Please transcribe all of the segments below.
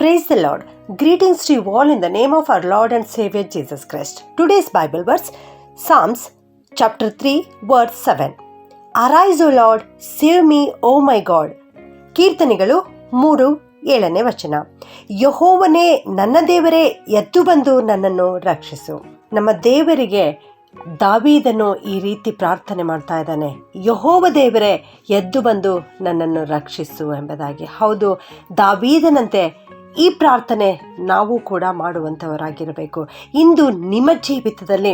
Praise the Lord. Greetings to you all in the name of our Lord and Savior Jesus Christ. Today's Bible verse, Psalms chapter 3 verse 7. Arise, O Lord, save me, O my God. ಕೀರ್ತನೆಗಳು 3:7 ವಚನ. ಯೆಹೋವನೇ, ನನ್ನ ದೇವರೇ, ಎದ್ದು ಬಂದು ನನ್ನನ್ನು ರಕ್ಷಿಸು. ನಮ್ಮ ದೇವರಿಗೆ ದಾವೀದನು ಈ ರೀತಿ ಪ್ರಾರ್ಥನೆ ಮಾಡ್ತಾ ಇದ್ದಾನೆ, ಯೆಹೋವ ದೇವರೇ, ಎದ್ದು ಬಂದು ನನ್ನನ್ನು ರಕ್ಷಿಸು ಎಂಬುದಾಗಿ. ಹೌದು, ದಾವೀದನಂತೆ ಈ ಪ್ರಾರ್ಥನೆ ನಾವು ಕೂಡ ಮಾಡುವಂಥವರಾಗಿರಬೇಕು. ಇಂದು ನಿಮ್ಮ ಜೀವಿತದಲ್ಲಿ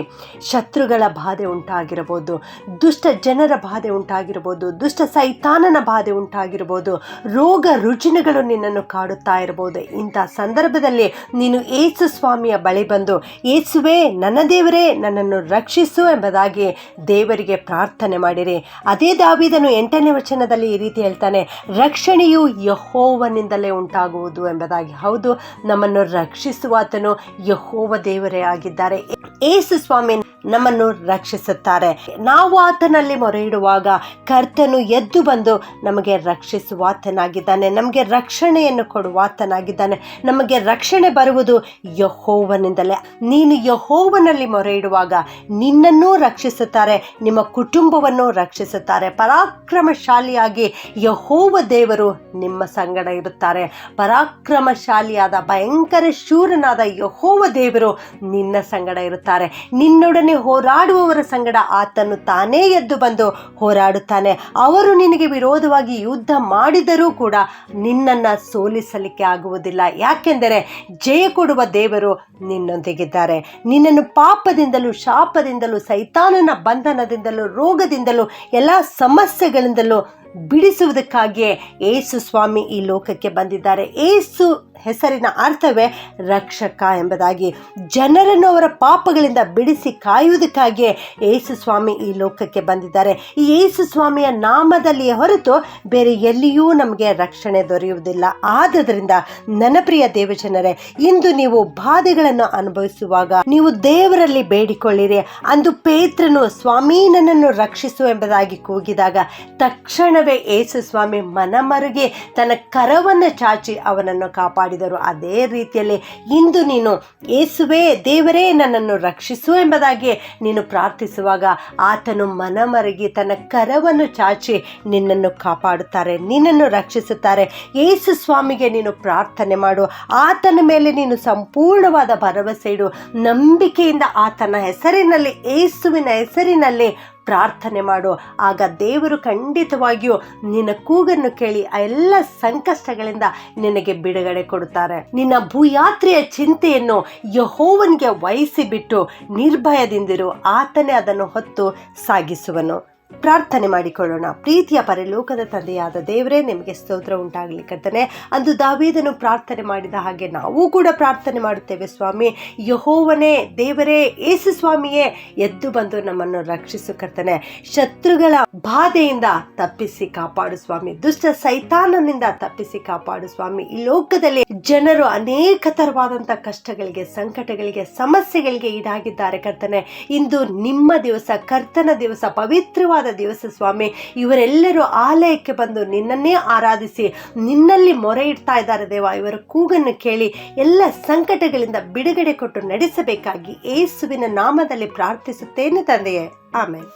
ಶತ್ರುಗಳ ಬಾಧೆ ಉಂಟಾಗಿರಬಹುದು, ದುಷ್ಟ ಜನರ ಬಾಧೆ ಉಂಟಾಗಿರ್ಬೋದು, ದುಷ್ಟ ಸೈತಾನನ ಬಾಧೆ ಉಂಟಾಗಿರ್ಬೋದು, ರೋಗ ರುಜಿನಗಳು ನಿನ್ನನ್ನು ಕಾಡುತ್ತಾ ಇರಬಹುದು. ಇಂಥ ಸಂದರ್ಭದಲ್ಲಿ ನೀನು ಯೇಸು ಸ್ವಾಮಿಯ ಬಳಿ ಬಂದು, ಯೇಸುವೇ, ನನ್ನ ದೇವರೇ, ನನ್ನನ್ನು ರಕ್ಷಿಸು ಎಂಬುದಾಗಿ ದೇವರಿಗೆ ಪ್ರಾರ್ಥನೆ ಮಾಡಿರಿ. ಅದೇ ದಾವೀದನು 8ನೇ ವಚನದಲ್ಲಿ ಈ ರೀತಿ ಹೇಳ್ತಾನೆ, ರಕ್ಷಣೆಯು ಯೆಹೋವನಿಂದಲೇ ಉಂಟಾಗುವುದು ಎಂಬುದಾಗಿ. ಹೌದು, ನಮ್ಮನ್ನು ರಕ್ಷಿಸುವಾತನು ಯೆಹೋವ ದೇವರೇ ಆಗಿದ್ದಾರೆ. ಯೇಸು ಸ್ವಾಮಿ ನಮ್ಮನ್ನು ರಕ್ಷಿಸುತ್ತಾರೆ. ನಾವು ಆತನಲ್ಲಿ ಮೊರೆ ಇಡುವಾಗ ಕರ್ತನು ಎದ್ದು ಬಂದು ನಮಗೆ ರಕ್ಷಿಸುವಾತನಾಗಿದ್ದಾನೆ, ನಮಗೆ ರಕ್ಷಣೆಯನ್ನು ಕೊಡುವಾತನಾಗಿದ್ದಾನೆ. ನಮಗೆ ರಕ್ಷಣೆ ಬರುವುದು ಯೆಹೋವನಿಂದಲೇ. ನೀನು ಯೆಹೋವನಲ್ಲಿ ಮೊರೆ ಇಡುವಾಗ ನಿನ್ನನ್ನೂ ರಕ್ಷಿಸುತ್ತಾರೆ, ನಿಮ್ಮ ಕುಟುಂಬವನ್ನು ರಕ್ಷಿಸುತ್ತಾರೆ. ಪರಾಕ್ರಮಶಾಲಿಯಾಗಿ ಯೆಹೋವ ದೇವರು ನಿಮ್ಮ ಸಂಗಡ ಇರುತ್ತಾರೆ. ಪರಾಕ್ರಮಶಾಲಿಯಾದ ಭಯಂಕರ ಶೂರನಾದ ಯೆಹೋವ ದೇವರು ನಿನ್ನ ಸಂಗಡ ಇರುತ್ತಾರೆ. ನಿನ್ನೊಡನೆ ಹೋರಾಡುವವರ ಸಂಗಡ ಆತನು ತಾನೇ ಎದ್ದು ಬಂದು ಹೋರಾಡುತ್ತಾನೆ. ಅವರು ನಿನಗೆ ವಿರೋಧವಾಗಿ ಯುದ್ಧ ಮಾಡಿದರೂ ಕೂಡ ನಿನ್ನನ್ನು ಸೋಲಿಸಲಿಕ್ಕೆ ಆಗುವುದಿಲ್ಲ. ಯಾಕೆಂದರೆ ಜಯ ಕೊಡುವ ದೇವರು ನಿನ್ನೊಂದಿಗಿದ್ದಾರೆ. ನಿನ್ನನ್ನು ಪಾಪದಿಂದಲೂ, ಶಾಪದಿಂದಲೂ, ಸೈತಾನನ ಬಂಧನದಿಂದಲೂ, ರೋಗದಿಂದಲೂ, ಎಲ್ಲ ಸಮಸ್ಯೆಗಳಿಂದಲೂ ಬಿಡಿಸುವುದಕ್ಕಾಗಿಯೇ ಯೇಸು ಸ್ವಾಮಿ ಈ ಲೋಕಕ್ಕೆ ಬಂದಿದ್ದಾರೆ. ಯೇಸು ಹೆಸರಿನ ಅರ್ಥವೇ ರಕ್ಷಕ ಎಂಬುದಾಗಿ. ಜನರನ್ನು ಅವರ ಪಾಪಗಳಿಂದ ಬಿಡಿಸಿ ಕಾಯುವುದಕ್ಕಾಗಿಯೇ ಯೇಸು ಸ್ವಾಮಿ ಈ ಲೋಕಕ್ಕೆ ಬಂದಿದ್ದಾರೆ. ಈ ಯೇಸು ಸ್ವಾಮಿಯ ನಾಮದಲ್ಲಿ ಹೊರತು ಬೇರೆ ಎಲ್ಲಿಯೂ ನಮಗೆ ರಕ್ಷಣೆ ದೊರೆಯುವುದಿಲ್ಲ. ಆದುದರಿಂದ ನನ್ನ ಪ್ರಿಯ ದೇವಜನರೇ, ಇಂದು ನೀವು ಬಾಧೆಗಳನ್ನು ಅನುಭವಿಸುವಾಗ ನೀವು ದೇವರಲ್ಲಿ ಬೇಡಿಕೊಳ್ಳಿರಿ. ಅಂದು ಪೇತ್ರನು ಸ್ವಾಮಿ ನನ್ನನ್ನು ರಕ್ಷಿಸು ಎಂಬುದಾಗಿ ಕೂಗಿದಾಗ ತಕ್ಷಣವೇ ಯೇಸು ಸ್ವಾಮಿ ಮನಮರುಗಿ ತನ್ನ ಕರವನ್ನು ಚಾಚಿ ಅವನನ್ನು ಕಾಪಾಡಿದರು. ಅದೇ ರೀತಿಯಲ್ಲಿ ಇಂದು ನೀನು ಯೇಸುವೇ ದೇವರೇ ನನ್ನನ್ನು ರಕ್ಷಿಸು ಎಂಬುದಾಗಿ ನೀನು ಪ್ರಾರ್ಥಿಸುವಾಗ ಆತನು ಮನಮರುಗಿ ತನ್ನ ಕರವನ್ನು ಚಾಚಿ ನಿನ್ನನ್ನು ಕಾಪಾಡುತ್ತಾರೆ, ನಿನ್ನನ್ನು ರಕ್ಷಿಸುತ್ತಾರೆ. ಯೇಸು ಸ್ವಾಮಿಗೆ ನೀನು ಪ್ರಾರ್ಥನೆ ಮಾಡು. ಆತನ ಮೇಲೆ ನೀನು ಸಂಪೂರ್ಣವಾದ ಭರವಸೆ ಇಡು. ನಂಬಿಕೆಯಿಂದ ಆತನ ಹೆಸರಿನಲ್ಲಿ, ಯೇಸುವಿನ ಹೆಸರಿನಲ್ಲಿ ಪ್ರಾರ್ಥನೆ ಮಾಡು. ಆಗ ದೇವರು ಖಂಡಿತವಾಗಿಯೂ ನಿನ್ನ ಕೂಗನ್ನು ಕೇಳಿ ಆ ಎಲ್ಲ ಸಂಕಷ್ಟಗಳಿಂದ ನಿನಗೆ ಬಿಡುಗಡೆ ಕೊಡುತ್ತಾರೆ. ನಿನ್ನ ಭೂಯಾತ್ರೆಯ ಚಿಂತೆಯನ್ನು ಯೆಹೋವನಿಗೆ ವಹಿಸಿಬಿಟ್ಟು ನಿರ್ಭಯದಿಂದಿರು, ಆತನೇ ಅದನ್ನು ಹೊತ್ತು ಸಾಗಿಸುವನು. ಪ್ರಾರ್ಥನೆ ಮಾಡಿಕೊಳ್ಳೋಣ. ಪ್ರೀತಿಯ ಪರಲೋಕದ ತಂದೆಯಾದ ದೇವರೇ, ನಿಮಗೆ ಸ್ತೋತ್ರ ಉಂಟಾಗಲಿ ಕರ್ತನೆ. ಅಂದು ದಾವೀದನು ಪ್ರಾರ್ಥನೆ ಮಾಡಿದ ಹಾಗೆ ನಾವು ಕೂಡ ಪ್ರಾರ್ಥನೆ ಮಾಡುತ್ತೇವೆ ಸ್ವಾಮಿ. ಯೆಹೋವನೇ ದೇವರೇ, ಯೇಸು ಸ್ವಾಮಿಯೇ, ಎದ್ದು ಬಂದು ನಮ್ಮನ್ನು ರಕ್ಷಿಸು ಕರ್ತನೆ. ಶತ್ರುಗಳ ಬಾಧೆಯಿಂದ ತಪ್ಪಿಸಿ ಕಾಪಾಡು ಸ್ವಾಮಿ. ದುಷ್ಟ ಸೈತಾನನಿಂದ ತಪ್ಪಿಸಿ ಕಾಪಾಡು ಸ್ವಾಮಿ. ಈ ಲೋಕದಲ್ಲಿ ಜನರು ಅನೇಕ ತರವಾದಂಥ ಕಷ್ಟಗಳಿಗೆ, ಸಂಕಟಗಳಿಗೆ, ಸಮಸ್ಯೆಗಳಿಗೆ ಈಡಾಗಿದ್ದಾರೆ ಕರ್ತನೆ. ಇಂದು ನಿಮ್ಮ ದಿವಸ, ಕರ್ತನ ದಿವಸ, ಪವಿತ್ರವಾದ ದಿವಸ ಸ್ವಾಮಿ. ಇವರೆಲ್ಲರೂ ಆಲಯಕ್ಕೆ ಬಂದು ನಿನ್ನನ್ನೇ ಆರಾಧಿಸಿ ನಿನ್ನಲ್ಲಿ ಮೊರೆ ಇಡ್ತಾ ಇದ್ದಾರೆ ದೇವ. ಇವರ ಕೂಗನ್ನು ಕೇಳಿ ಎಲ್ಲ ಸಂಕಟಗಳಿಂದ ಬಿಡುಗಡೆ ಕೊಟ್ಟು ನಡೆಸಬೇಕಾಗಿ ಯೇಸುವಿನ ನಾಮದಲ್ಲಿ ಪ್ರಾರ್ಥಿಸುತ್ತೇನೆ ತಂದೆಯೇ, ಆಮೆನ್.